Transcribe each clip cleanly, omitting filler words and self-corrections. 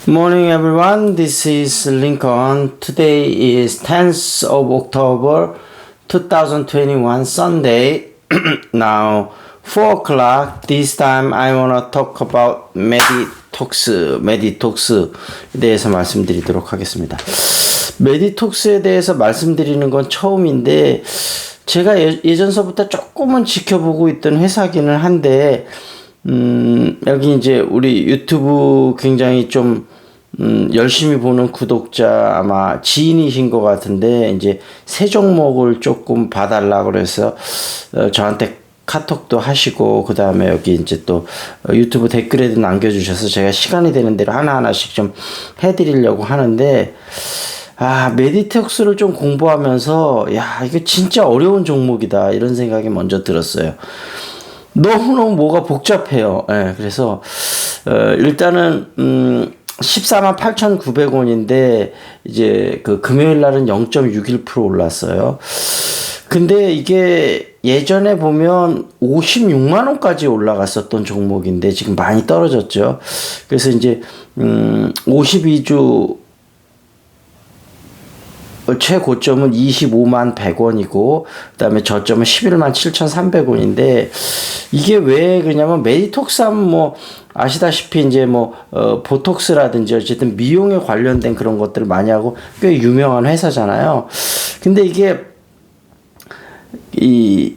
Morning everyone, this is Lincoln. Today is 10th of October 2021 Sunday. Now 4 o'clock. This time I wanna talk about 메디톡스에 대해서 말씀드리도록 하겠습니다. 메디톡스에 대해서 말씀드리는 건 처음인데 제가 예전서부터 조금은 지켜보고 있던 회사기는 한데 여기 이제 우리 유튜브 굉장히 좀 열심히 보는 구독자 아마 지인이신 것 같은데 이제 새 종목을 조금 봐달라 그래서 저한테 카톡도 하시고 그 다음에 여기 이제 또 유튜브 댓글에도 남겨주셔서 제가 시간이 되는 대로 하나하나씩 좀 해드리려고 하는데 메디톡스를 좀 공부하면서 이거 진짜 어려운 종목이다 이런 생각이 먼저 들었어요. 너무너무 뭐가 복잡해요. 그래서 일단은 148,900원인데 이제 그 금요일 날은 0.61% 올랐어요. 근데 이게 예전에 보면 56만 원까지 올라갔었던 종목인데 지금 많이 떨어졌죠. 그래서 이제 52주 최고점은 25만 100원이고 그다음에 저점은 11만 7,300원인데 이게 왜 그러냐면 메디톡스 하면 뭐 아시다시피 이제 보톡스라든지 어쨌든 미용에 관련된 그런 것들을 많이 하고 꽤 유명한 회사잖아요. 근데 이게 이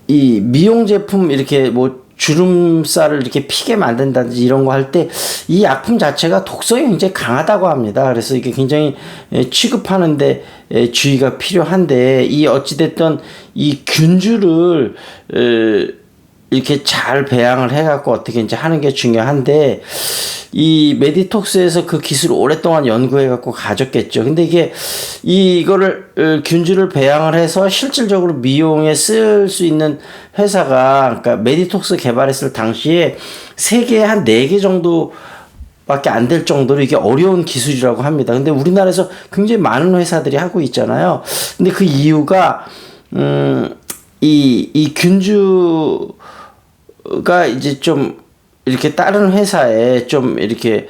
미용 제품 이렇게 주름살을 이렇게 피게 만든다든지 이런 거 할 때 이 약품 자체가 독성이 굉장히 강하다고 합니다. 그래서 이게 굉장히 취급하는데 주의가 필요한데 이 어찌됐든 이 균주를 이렇게 잘 배양을 해갖고 어떻게 이제 하는 게 중요한데 이 메디톡스에서 그 기술을 오랫동안 연구해갖고 가졌겠죠. 근데 이거를 균주를 배양을 해서 실질적으로 미용에 쓸 수 있는 회사가 그러니까 메디톡스 개발했을 당시에 세계에 한 4개 정도 밖에 안 될 정도로 이게 어려운 기술이라고 합니다. 근데 우리나라에서 굉장히 많은 회사들이 하고 있잖아요. 근데 그 이유가 이 균주가 이제 좀 이렇게 다른 회사에 좀 이렇게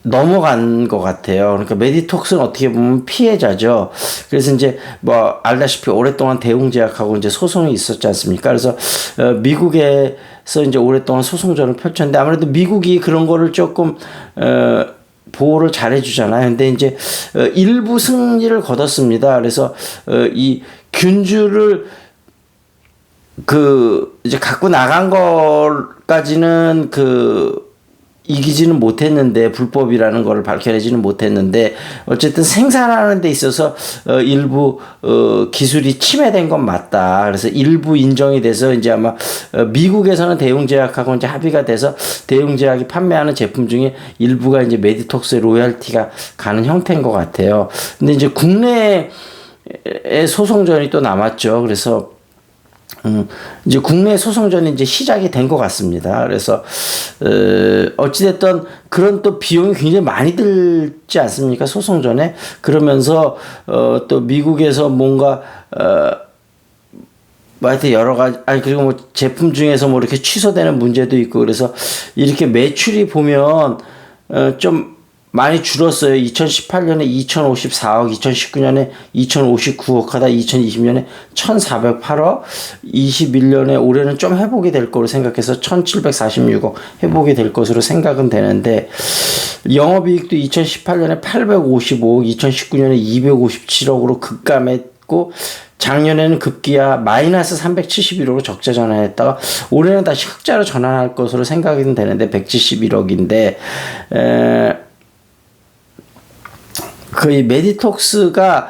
넘어간 것 같아요. 그러니까 메디톡스는 어떻게 보면 피해자죠. 그래서 이제 알다시피 오랫동안 대웅제약하고 이제 소송이 있었지 않습니까? 그래서 미국에서 이제 오랫동안 소송전을 펼쳤는데 아무래도 미국이 그런 거를 조금 보호를 잘 해주잖아요. 근데 이제 일부 승리를 거뒀습니다. 그래서 이 균주를 이제 갖고 나간 것까지는 이기지는 못했는데 불법이라는 거를 밝혀내지는 못했는데 어쨌든 생산하는 데 있어서 일부 기술이 침해된 건 맞다. 그래서 일부 인정이 돼서 이제 아마 미국에서는 대웅제약하고 이제 합의가 돼서 대웅제약이 판매하는 제품 중에 일부가 이제 메디톡스의 로열티가 가는 형태인 것 같아요. 근데 이제 국내에 소송전이 또 남았죠. 그래서 이제 국내 소송전이 이제 시작이 된 것 같습니다. 그래서 어찌됐든 그런 또 비용이 굉장히 많이 들지 않습니까? 소송전에. 그러면서 또 미국에서 뭔가 하여튼 여러 가지 그리고 제품 중에서 이렇게 취소되는 문제도 있고 그래서 이렇게 매출이 보면 좀 많이 줄었어요. 2018년에 2,054억, 2019년에 2,059억 하다 2020년에 1,408억, 21년에 올해는 좀 회복이 될 거로 생각해서 1,746억 회복이 될 것으로 생각은 되는데 영업이익도 2018년에 855억, 2019년에 257억으로 급감했고 작년에는 급기야 마이너스 371억으로 적자 전환했다가 올해는 다시 흑자로 전환할 것으로 생각은 되는데 171억인데 거의 메디톡스가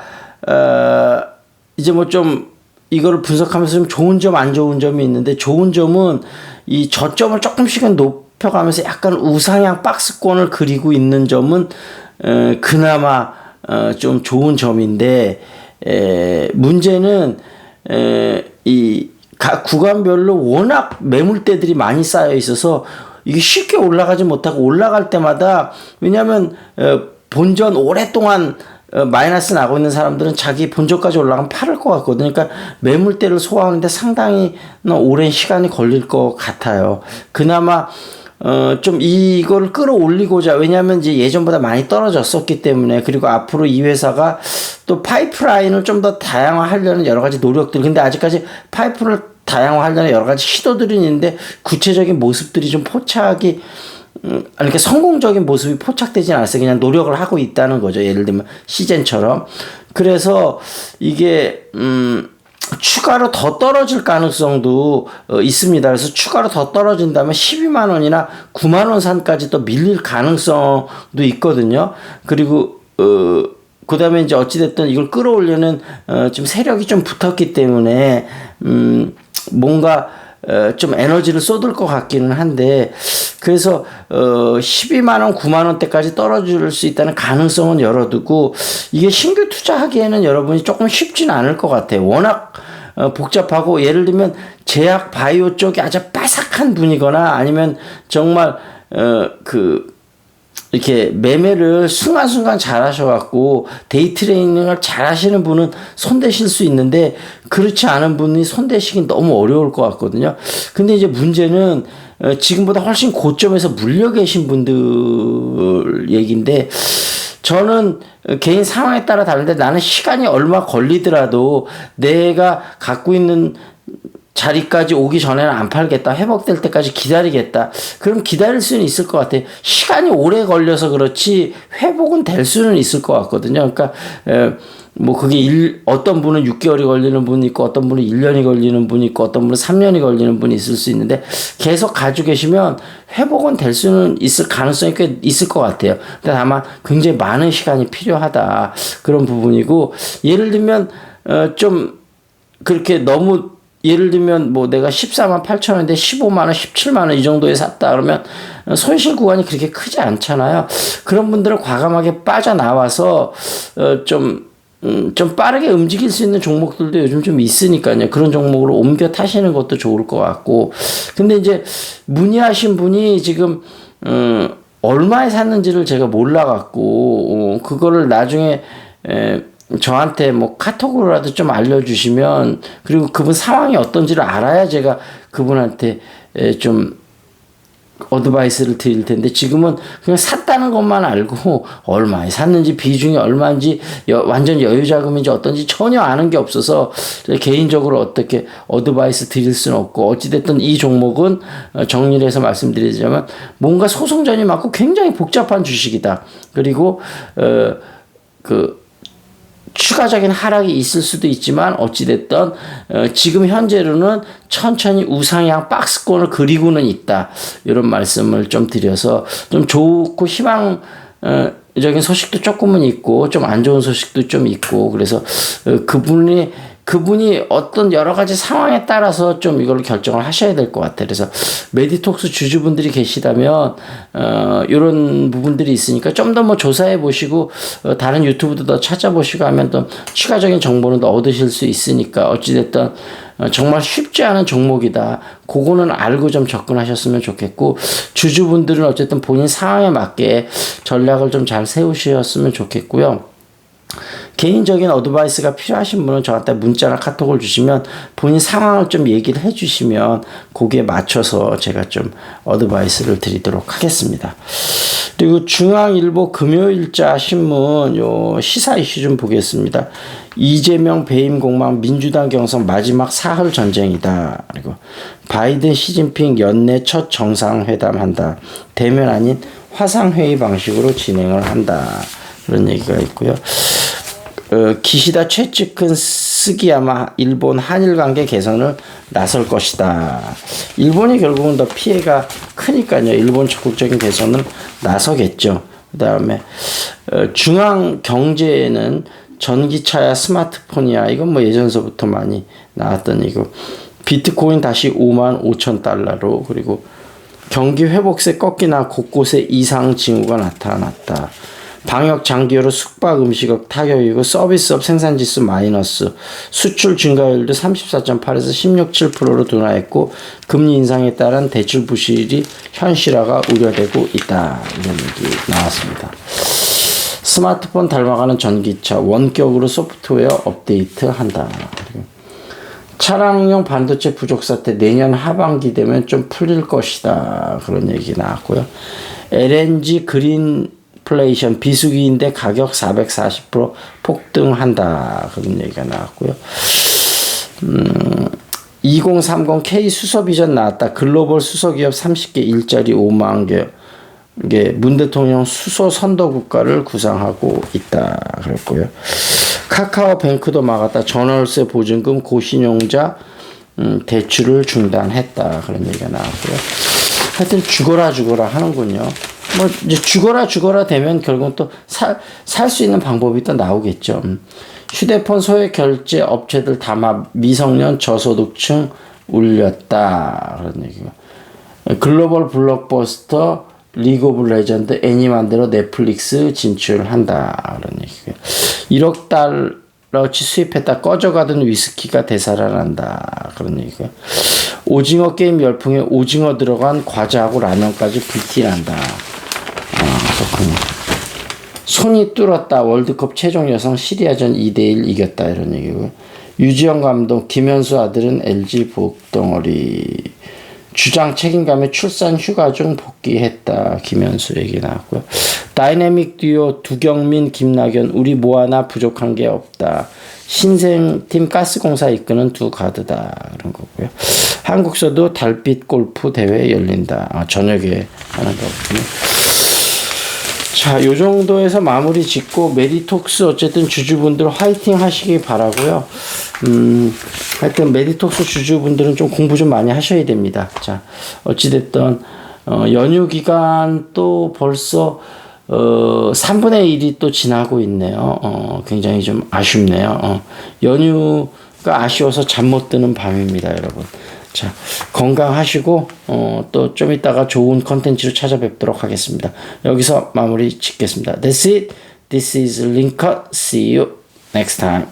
이제 좀 이거를 분석하면서 좀 좋은 점 안 좋은 점이 있는데 좋은 점은 이 저점을 조금씩은 높여가면서 약간 우상향 박스권을 그리고 있는 점은 그나마 좀 좋은 점인데 문제는 이 각 구간별로 워낙 매물대들이 많이 쌓여 있어서 이게 쉽게 올라가지 못하고 올라갈 때마다 왜냐하면 본전 오랫동안 마이너스 나고 있는 사람들은 자기 본전까지 올라가면 팔을 것 같거든요. 그러니까 매물대를 소화하는데 상당히 오랜 시간이 걸릴 것 같아요. 그나마 좀 이걸 끌어올리고자, 왜냐하면 이제 예전보다 많이 떨어졌었기 때문에, 그리고 앞으로 이 회사가 또 파이프라인을 좀 더 다양화하려는 여러 가지 노력들, 근데 아직까지 파이프를 다양화하려는 여러 가지 시도들이 있는데 구체적인 모습들이 좀 포착이 이렇게 성공적인 모습이 포착되진 않았어요. 그냥 노력을 하고 있다는 거죠. 예를 들면 시젠처럼. 그래서 이게 추가로 더 떨어질 가능성도 있습니다. 그래서 추가로 더 떨어진다면 12만 원이나 9만 원 선까지 또 밀릴 가능성도 있거든요. 그리고 그 다음에 이제 어찌됐든 이걸 끌어올려는 좀 세력이 좀 붙었기 때문에 뭔가 좀 에너지를 쏟을 것 같기는 한데, 그래서 12만 원, 9만 원대까지 떨어질 수 있다는 가능성은 열어두고, 이게 신규 투자하기에는 여러분이 조금 쉽지는 않을 것 같아요. 워낙 복잡하고, 예를 들면 제약 바이오 쪽이 아주 빠삭한 분이거나 아니면 정말 이렇게 매매를 순간순간 잘 하셔갖고 데이 트레이닝을 잘 하시는 분은 손대실 수 있는데, 그렇지 않은 분이 손대시긴 너무 어려울 것 같거든요. 근데 이제 문제는 지금보다 훨씬 고점에서 물려 계신 분들 얘기인데, 저는 개인 상황에 따라 다른데 나는 시간이 얼마 걸리더라도 내가 갖고 있는 자리까지 오기 전에는 안 팔겠다. 회복될 때까지 기다리겠다. 그럼 기다릴 수는 있을 것 같아요. 시간이 오래 걸려서 그렇지 회복은 될 수는 있을 것 같거든요. 그러니까 뭐 그게 어떤 분은 6개월이 걸리는 분이 있고 어떤 분은 1년이 걸리는 분이 있고 어떤 분은 3년이 걸리는 분이 있을 수 있는데, 계속 가지고 계시면 회복은 될 수는 있을 가능성이 꽤 있을 것 같아요. 근데 다만 굉장히 많은 시간이 필요하다. 그런 부분이고, 예를 들면 좀 그렇게 너무, 예를 들면 뭐 내가 14만 8천 원인데 15만 원, 17만 원 이 정도에 샀다 그러면 손실 구간이 그렇게 크지 않잖아요. 그런 분들은 과감하게 빠져나와서 좀 빠르게 움직일 수 있는 종목들도 요즘 좀 있으니까요. 그런 종목으로 옮겨 타시는 것도 좋을 것 같고. 근데 이제 문의하신 분이 지금 얼마에 샀는지를 제가 몰라갖고 그거를 나중에 저한테 뭐 카톡으로라도 좀 알려주시면, 그리고 그분 상황이 어떤지를 알아야 제가 그분한테 좀 어드바이스를 드릴 텐데, 지금은 그냥 샀다는 것만 알고 얼마에 샀는지, 비중이 얼마인지, 완전 여유 자금인지 어떤지 전혀 아는 게 없어서 개인적으로 어떻게 어드바이스 드릴 수는 없고, 어찌됐든 이 종목은 정리를 해서 말씀드리자면 뭔가 소송전이 많고 굉장히 복잡한 주식이다. 그리고 추가적인 하락이 있을 수도 있지만 어찌됐든 지금 현재로는 천천히 우상향 박스권을 그리고는 있다. 이런 말씀을 좀 드려서, 좀 좋고 희망적인 소식도 조금은 있고 좀 안 좋은 소식도 좀 있고, 그래서 그분이 어떤 여러 가지 상황에 따라서 좀 이걸 결정을 하셔야 될 것 같아요. 그래서 메디톡스 주주분들이 계시다면 이런 부분들이 있으니까 좀 더 뭐 조사해 보시고 다른 유튜브도 더 찾아보시고 하면 또 추가적인 정보는 더 얻으실 수 있으니까, 어찌됐든 정말 쉽지 않은 종목이다. 그거는 알고 좀 접근하셨으면 좋겠고, 주주분들은 어쨌든 본인 상황에 맞게 전략을 좀 잘 세우셨으면 좋겠고요. 개인적인 어드바이스가 필요하신 분은 저한테 문자나 카톡을 주시면 본인 상황을 좀 얘기를 해주시면 거기에 맞춰서 제가 좀 어드바이스를 드리도록 하겠습니다. 그리고 중앙일보 금요일자 신문 요 시사 이슈 좀 보겠습니다. 이재명 배임 공방 민주당 경선 마지막 사흘 전쟁이다. 그리고 바이든 시진핑 연내 첫 정상회담 한다. 대면 아닌 화상회의 방식으로 진행을 한다. 그런 얘기가 있고요. 기시다 최측근 스기야마 일본 한일 관계 개선을 나설 것이다. 일본이 결국은 더 피해가 크니까요. 일본 적극적인 개선을 나서겠죠. 그 다음에 중앙 경제에는 전기차야 스마트폰이야. 이건 뭐 예전서부터 많이 나왔던 이거. 비트코인 다시 5만 5천 달러로. 그리고 경기 회복세 꺾이나 곳곳에 이상 징후가 나타났다. 방역 장기화로 숙박 음식업 타격이고 서비스업 생산지수 마이너스, 수출 증가율도 34.8에서 16.7%로 둔화했고 금리 인상에 따른 대출 부실이 현실화가 우려되고 있다. 이런 얘기 나왔습니다. 스마트폰 닮아가는 전기차 원격으로 소프트웨어 업데이트 한다. 차량용 반도체 부족 사태 내년 하반기 되면 좀 풀릴 것이다. 그런 얘기 나왔고요. LNG 그린플레이션 비수기인데 가격 440% 폭등한다. 그런 얘기가 나왔고요. 2030 K 수소 비전 나왔다. 글로벌 수소 기업 30개 일자리 5만 개. 이게 문 대통령 수소 선도 국가를 구상하고 있다. 그랬고요. 카카오뱅크도 막았다. 전월세 보증금 고신용자 대출을 중단했다. 그런 얘기가 나왔고요. 하여튼 죽어라 하는군요. 뭐 이제 죽어라 되면 결국은 또 살 수 있는 방법이 또 나오겠죠. 휴대폰 소액 결제 업체들 담합 미성년 저소득층 울렸다. 그런 얘기가. 글로벌 블록버스터 리그 오브 레전드 애니만대로 넷플릭스 진출한다. 그런 얘기고요. 1억 달러치 수입했다. 꺼져가던 위스키가 되살아난다. 그런 얘기고요. 오징어 게임 열풍에 오징어 들어간 과자하고 라면까지 불티난다. 그렇군요. 손이 뚫었다. 월드컵 최종 여성 시리아전 2대1 이겼다. 이런 얘기고요. 유지영 감독 김현수 아들은 LG 복덩어리. 주장 책임감에 출산 휴가 중 복귀했다. 김현수 얘기 나왔고요. 다이내믹 듀오 두경민 김낙연 우리 뭐 하나 부족한 게 없다. 신생팀 가스공사 이끄는 두 가드다. 그런 거고요. 한국서도 달빛 골프 대회 열린다. 저녁에 하는 거군요. 자, 요 정도에서 마무리 짓고 메디톡스 어쨌든 주주분들 화이팅 하시기 바라고요. 하여튼 메디톡스 주주분들은 좀 공부 좀 많이 하셔야 됩니다. 자, 어찌됐든 연휴 기간 또 벌써 3분의 1이 또 지나고 있네요. 굉장히 좀 아쉽네요. 연휴가 아쉬워서 잠 못 드는 밤입니다, 여러분. 자, 건강하시고 또 좀 이따가 좋은 컨텐츠로 찾아뵙도록 하겠습니다. 여기서 마무리 짓겠습니다. That's it. This is Linker. See you next time.